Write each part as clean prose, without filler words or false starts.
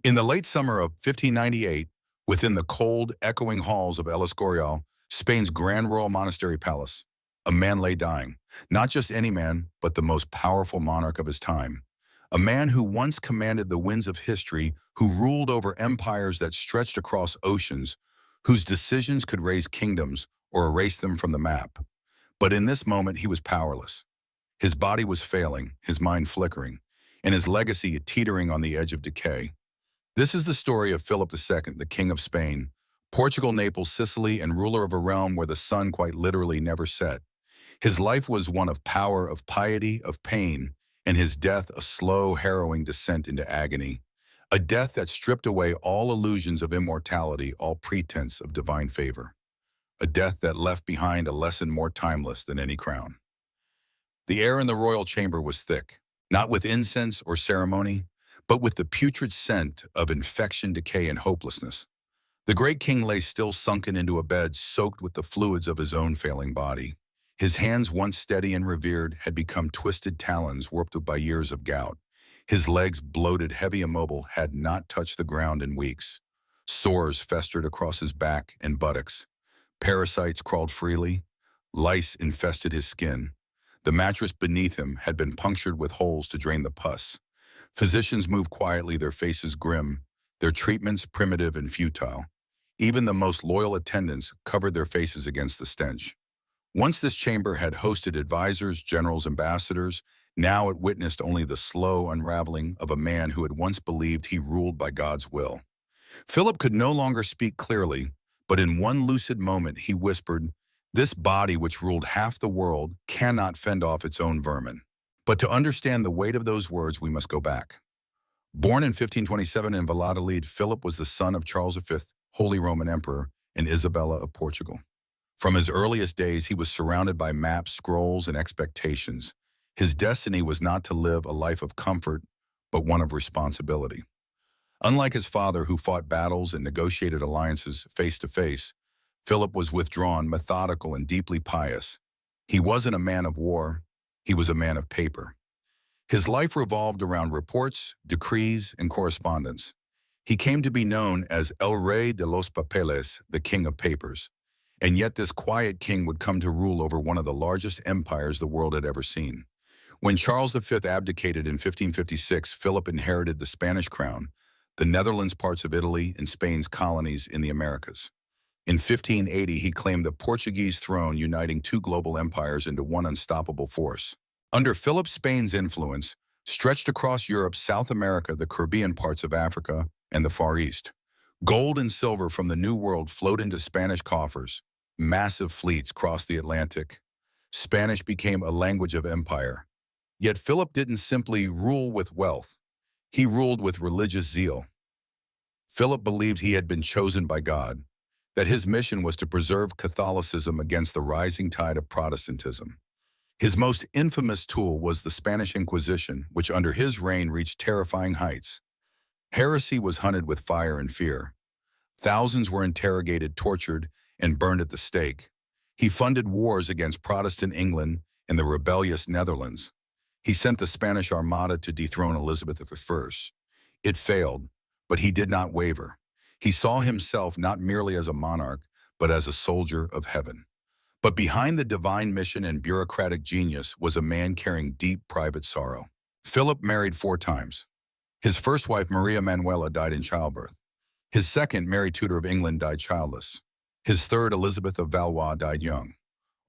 In the late summer of 1598, within the cold, echoing halls of El Escorial, Spain's grand royal monastery palace, a man lay dying. Not just any man, but the most powerful monarch of his time. A man who once commanded the winds of history, who ruled over empires that stretched across oceans, whose decisions could raise kingdoms or erase them from the map. But in this moment, he was powerless. His body was failing, his mind flickering, and his legacy teetering on the edge of decay. This is the story of Philip II, the King of Spain, Portugal, Naples, Sicily, and ruler of a realm where the sun quite literally never set. His life was one of power, of piety, of pain, and his death a slow, harrowing descent into agony. A death that stripped away all illusions of immortality, all pretense of divine favor. A death that left behind a lesson more timeless than any crown. The air in the royal chamber was thick, not with incense or ceremony, but with the putrid scent of infection, decay, and hopelessness. The great king lay still, sunken into a bed soaked with the fluids of his own failing body. His hands, once steady and revered, had become twisted talons warped by years of gout. His legs, bloated, heavy, immobile, had not touched the ground in weeks. Sores festered across his back and buttocks. Parasites crawled freely. Lice infested his skin. The mattress beneath him had been punctured with holes to drain the pus. Physicians moved quietly, their faces grim, their treatments primitive and futile. Even the most loyal attendants covered their faces against the stench. Once this chamber had hosted advisors, generals, ambassadors, now it witnessed only the slow unraveling of a man who had once believed he ruled by God's will. Philip could no longer speak clearly, but in one lucid moment he whispered, "This body which ruled half the world cannot fend off its own vermin." But to understand the weight of those words, we must go back. Born in 1527 in Valladolid, Philip was the son of Charles V, Holy Roman Emperor, and Isabella of Portugal. From his earliest days, he was surrounded by maps, scrolls, and expectations. His destiny was not to live a life of comfort, but one of responsibility. Unlike his father, who fought battles and negotiated alliances face to face, Philip was withdrawn, methodical, and deeply pious. He wasn't a man of war. He was a man of paper. His life revolved around reports, decrees, and correspondence. He came to be known as El Rey de los Papeles, the King of Papers. And yet this quiet king would come to rule over one of the largest empires the world had ever seen. When Charles V abdicated in 1556, Philip inherited the Spanish crown, the Netherlands, parts of Italy, and Spain's colonies in the Americas. In 1580, he claimed the Portuguese throne, uniting two global empires into one unstoppable force. Under Philip, Spain's influence stretched across Europe, South America, the Caribbean, parts of Africa, and the Far East. Gold and silver from the New World flowed into Spanish coffers. Massive fleets crossed the Atlantic. Spanish became a language of empire. Yet Philip didn't simply rule with wealth. He ruled with religious zeal. Philip believed he had been chosen by God, that his mission was to preserve Catholicism against the rising tide of Protestantism. His most infamous tool was the Spanish Inquisition, which under his reign reached terrifying heights. Heresy was hunted with fire and fear. Thousands were interrogated, tortured, and burned at the stake. He funded wars against Protestant England and the rebellious Netherlands. He sent the Spanish Armada to dethrone Elizabeth I. It failed, but he did not waver. He saw himself not merely as a monarch, but as a soldier of heaven. But behind the divine mission and bureaucratic genius was a man carrying deep private sorrow. Philip married 4 times. His first wife, Maria Manuela, died in childbirth. His second, Mary Tudor of England, died childless. His third, Elizabeth of Valois, died young.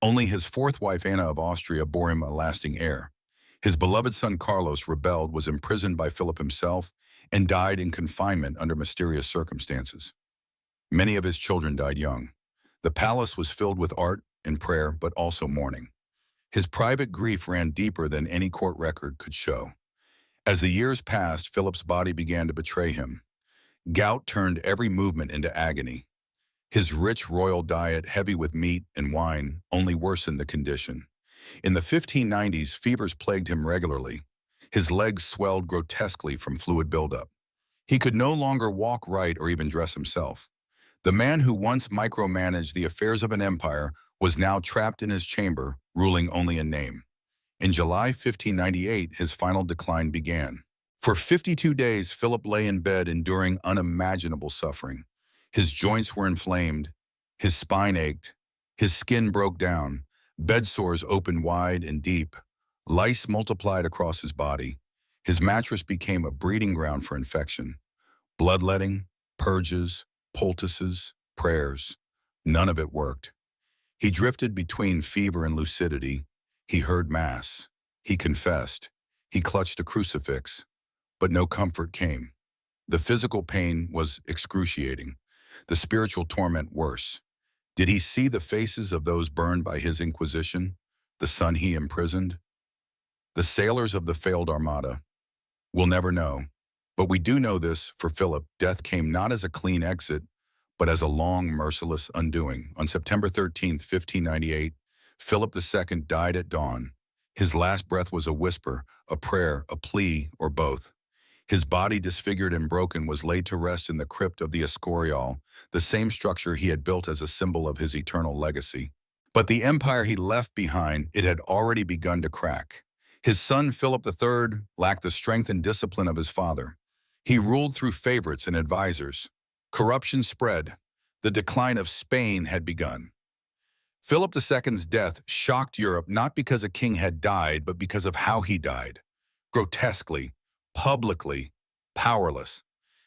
Only his fourth wife, Anna of Austria, bore him a lasting heir. His beloved son Carlos rebelled, was imprisoned by Philip himself, and died in confinement under mysterious circumstances. Many of his children died young. The palace was filled with art and prayer, but also mourning. His private grief ran deeper than any court record could show. As the years passed, Philip's body began to betray him. Gout turned every movement into agony. His rich royal diet, heavy with meat and wine, only worsened the condition. In the 1590s, fevers plagued him regularly. His legs swelled grotesquely from fluid buildup. He could no longer walk right or even dress himself. The man who once micromanaged the affairs of an empire was now trapped in his chamber, ruling only in name. In July 1598, his final decline began. For 52 days, Philip lay in bed enduring unimaginable suffering. His joints were inflamed, his spine ached, his skin broke down, bed sores opened wide and deep, lice multiplied across his body. His mattress became a breeding ground for infection. Bloodletting, purges, poultices, prayers. None of it worked. He drifted between fever and lucidity. He heard Mass. He confessed. He clutched a crucifix. But no comfort came. The physical pain was excruciating. The spiritual torment worse. Did he see the faces of those burned by his inquisition? The son he imprisoned? The sailors of the failed armada? We'll never know. But we do know this, for Philip, death came not as a clean exit, but as a long, merciless undoing. On September 13th, 1598, Philip II died at dawn. His last breath was a whisper, a prayer, a plea, or both. His body, disfigured and broken, was laid to rest in the crypt of the Escorial, the same structure he had built as a symbol of his eternal legacy. But the empire he left behind, it had already begun to crack. His son, Philip III, lacked the strength and discipline of his father. He ruled through favorites and advisors. Corruption spread. The decline of Spain had begun. Philip II's death shocked Europe not because a king had died, but because of how he died. Grotesquely, publicly, powerless.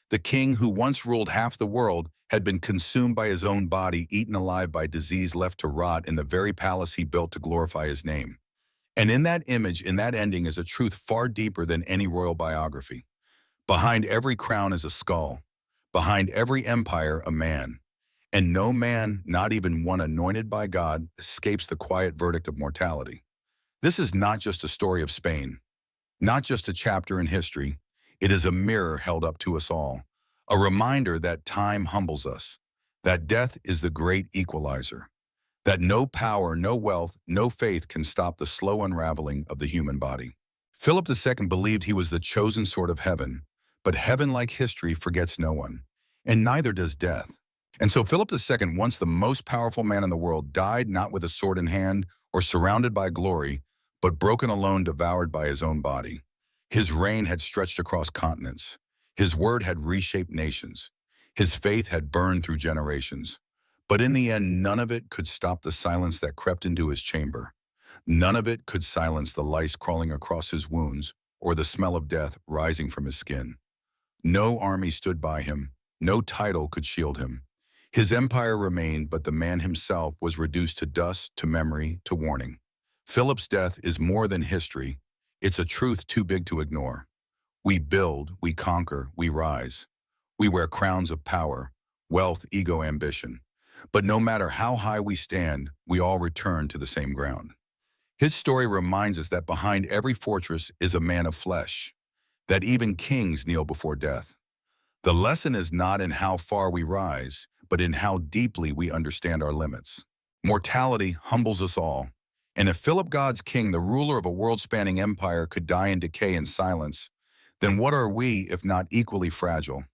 The king who once ruled half the world had been consumed by his own body, eaten alive by disease, left to rot in the very palace he built to glorify his name. And in that image, in that ending, is a truth far deeper than any royal biography. Behind every crown is a skull. Behind every empire, a man. And no man, not even one anointed by God, escapes the quiet verdict of mortality. This is not just a story of Spain, not just a chapter in history. It is a mirror held up to us all, a reminder that time humbles us, that death is the great equalizer, that no power, no wealth, no faith can stop the slow unraveling of the human body. Philip II believed he was the chosen sort of heaven, but heaven, like history, forgets no one, and neither does death. And so Philip II, once the most powerful man in the world, died not with a sword in hand or surrounded by glory, but broken alone, devoured by his own body. His reign had stretched across continents. His word had reshaped nations. His faith had burned through generations. But in the end, none of it could stop the silence that crept into his chamber. None of it could silence the lice crawling across his wounds or the smell of death rising from his skin. No army stood by him. No title could shield him. His empire remained, but the man himself was reduced to dust, to memory, to warning. Philip's death is more than history. It's a truth too big to ignore. We build, we conquer, we rise. We wear crowns of power, wealth, ego, ambition. But no matter how high we stand, we all return to the same ground. His story reminds us that behind every fortress is a man of flesh, that even kings kneel before death. The lesson is not in how far we rise, but in how deeply we understand our limits. Mortality humbles us all. And if Philip, God's king, the ruler of a world-spanning empire, could die in decay and silence, then what are we if not equally fragile?